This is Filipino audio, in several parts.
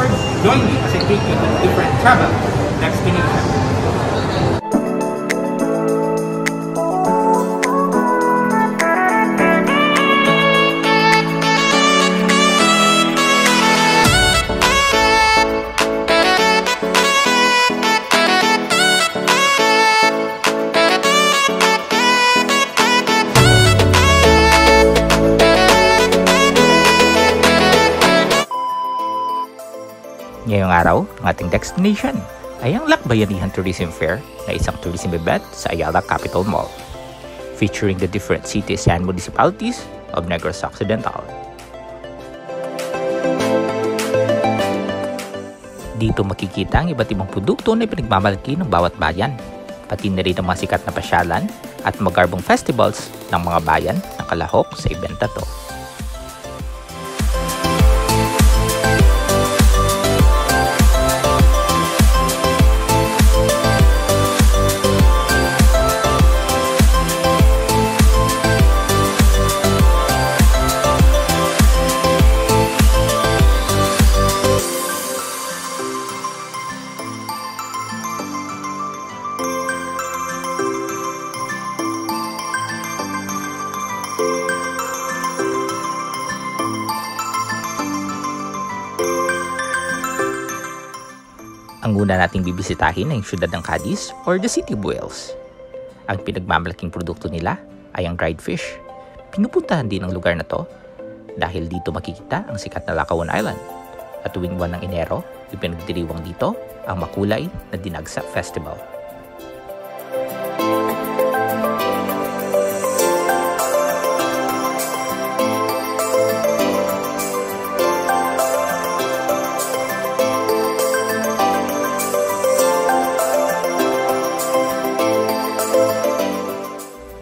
course, join me as I take you to different travel destinations. Ngayong araw, ang ating destination ay ang Lakbayanihan Tourism Fair na isang tourism event sa Ayala Capital Mall, featuring the different cities and municipalities of Negros Occidental. Dito makikita ang iba't ibang produkto na pinagmamalaki ng bawat bayan, pati na rin ang mga sikat na pasyalan at magarbong festivals ng mga bayan na kalahok sa ibenta to. Ang una nating bibisitahin ay ang siyudad ng Cadiz or the City of Whales. Ang pinagmamalaking produkto nila ay ang dried fish. Pinupuntahan din ang lugar na to dahil dito makikita ang sikat na Lacawan Island. At tuwing buwan ng Enero, ipinagdiriwang dito ang makulay na Dinagsa Festival.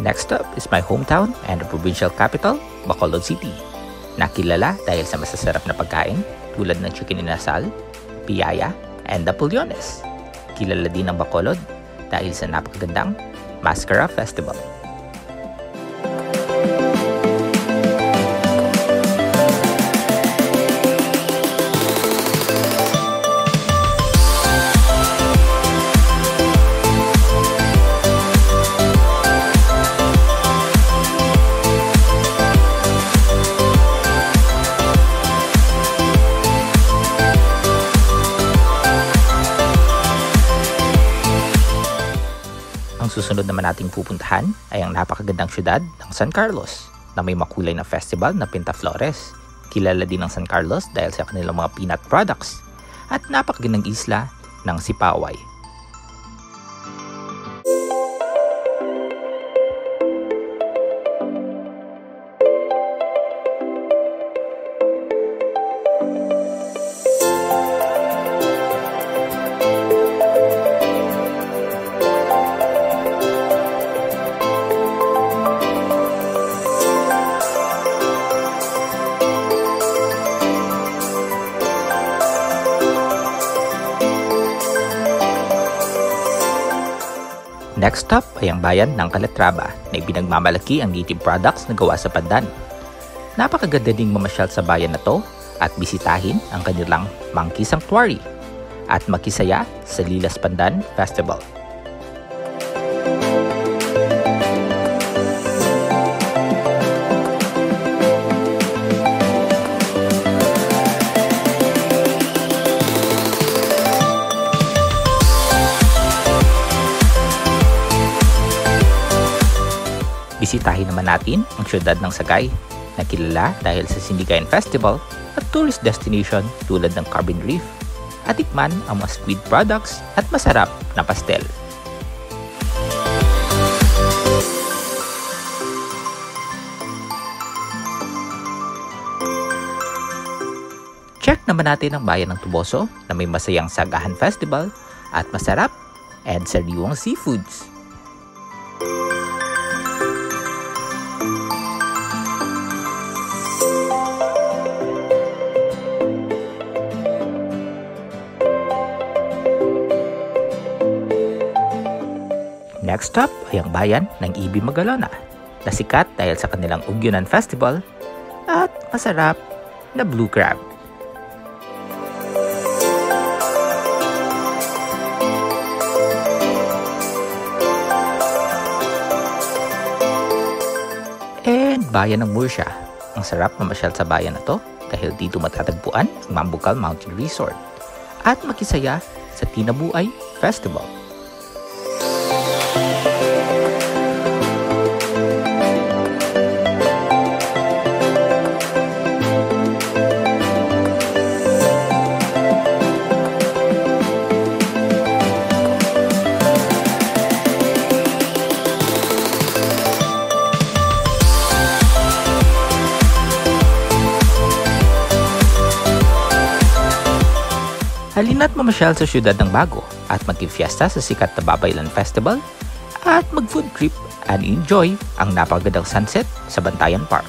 Next up is my hometown and the provincial capital, Bacolod City. Nakilala dahil sa masasarap na pagkain tulad ng chicken inasal, piyaya, and Napolyones. Kilala din ang Bacolod dahil sa napakagandang Mascara Festival. Ang susunod naman nating pupuntahan ay ang napakagandang syudad ng San Carlos na may makulay na festival na Pinta Flores. Kilala din ang San Carlos dahil sa kanilang mga peanut products at napakagandang isla ng Sipaway. Next stop ay ang bayan ng Calatrava na ibinagmamalaki ang native products na gawa sa pandan. Napakaganda ding mamasyal sa bayan na to at bisitahin ang kanilang Monkey Sanctuary at makisaya sa Lilas Pandan Festival. Bisitahin naman natin ang siyudad ng Sagay na kilala dahil sa Sindigayan Festival at tourist destination tulad ng Carbon Reef at tikman ang mga squid products at masarap na pastel. Check naman natin ang bayan ng Tuboso na may masayang Sagahan Festival at masarap and sariwang seafoods. Next stop ay ang bayan ng Ibi Magalona na sikat dahil sa kanilang Ugyunan Festival at masarap na blue crab. bayan ng Murcia. Ang sarap mamasyal sa bayan na to dahil dito matatagpuan ang Mambucal Mountain Resort at makisaya sa Tinabuay Festival. Halina't mamasyal sa siyudad ng Bago at magki-fiesta sa sikat na Babaylan Festival at mag-food trip and enjoy ang napakagandang sunset sa Bantayan Park.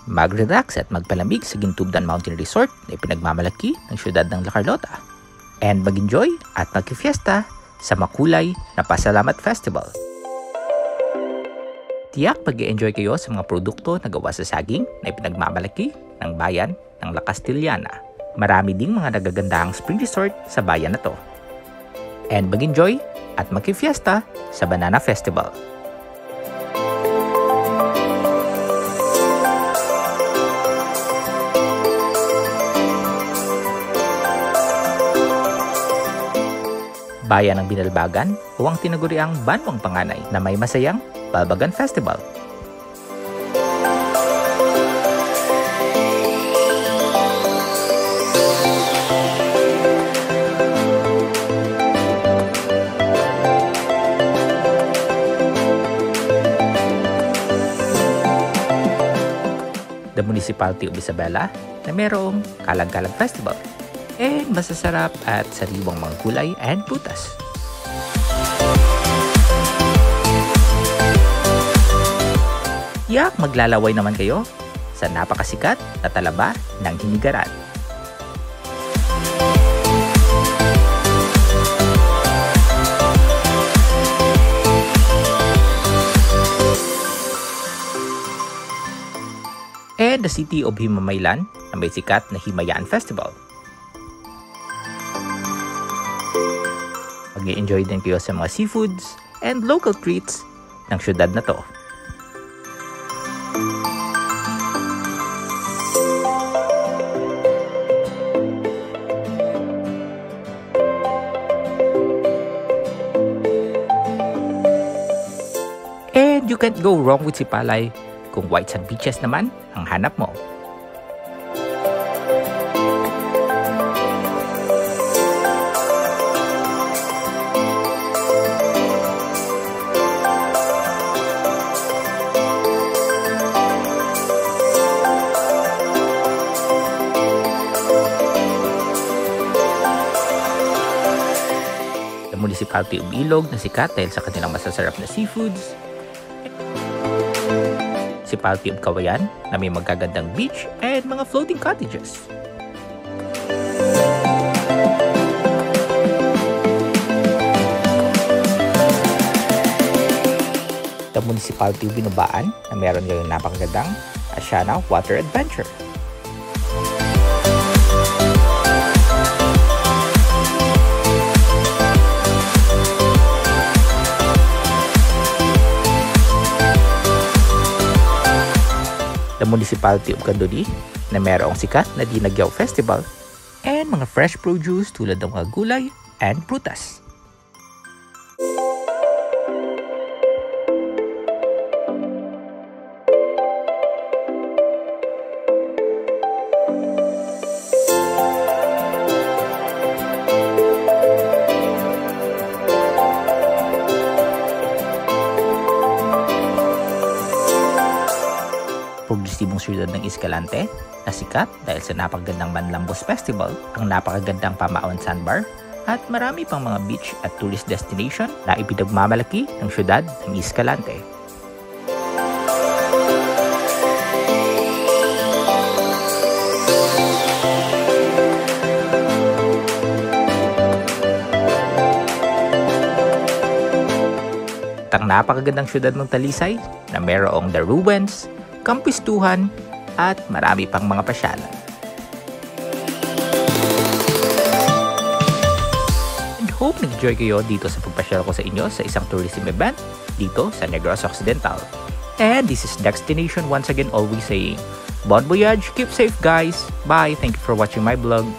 Mag-relax at magpalamig sa Gintubdan Mountain Resort na ipinagmamalaki ng siyudad ng La Carlota. And mag-enjoy at magki-fiesta sa makulay na Pasalamat Festival. Tiyak mag-i-enjoy kayo sa mga produkto na gawa sa saging na ipinagmamalaki ng bayan ng La Castellana. Marami ding mga nagagandahang spring resort sa bayan na to. And mag-enjoy at magki-fiesta sa Banana Festival. Bayan ng Binalbagan o ang tinaguriang Banwang Panganay na may masayang Balbagan Festival. The Municipality of Isabela na mayroong Kalag-Kalag Festival and masasarap at sariwang mga gulay and prutas. Yak maglalaway naman kayo sa napakasikat na talaba ng Hinigaran. And the city of Himamaylan na may sikat na Himayaan Festival. Mag-i-enjoy din kayo sa mga seafoods and local treats ng syudad na to. And you can't go wrong with Sipalay kung white sand beaches naman ang hanap mo. The Municipality of Ilog na sikat dahil sa kanilang masasarap na seafoods. Municipality of Cauayan na may magagandang beach and mga floating cottages. The Municipality of Binubaan na meron ngayong napakagandang Asiana Water Adventure. The Municipality of Gandoli na mayroong sikat na Dinagyaw Festival and mga fresh produce tulad ng mga gulay and prutas. Progresibong siyudad ng Escalante na sikat dahil sa napakagandang Manlambos Festival, ang napakagandang Pamaon Sandbar, at marami pang mga beach at tourist destination na ipinagmamalaki ng siyudad ng Escalante. At ang napakagandang siyudad ng Talisay na mayroong The Ruins, Kampistuhan, at marami pang mga pasyalan. And hope nag-enjoy kayo dito sa pagpasyal ko sa inyo sa isang tourism event dito sa Negros Occidental. And this is Destination once again always saying, bon voyage, keep safe guys, bye, thank you for watching my vlog.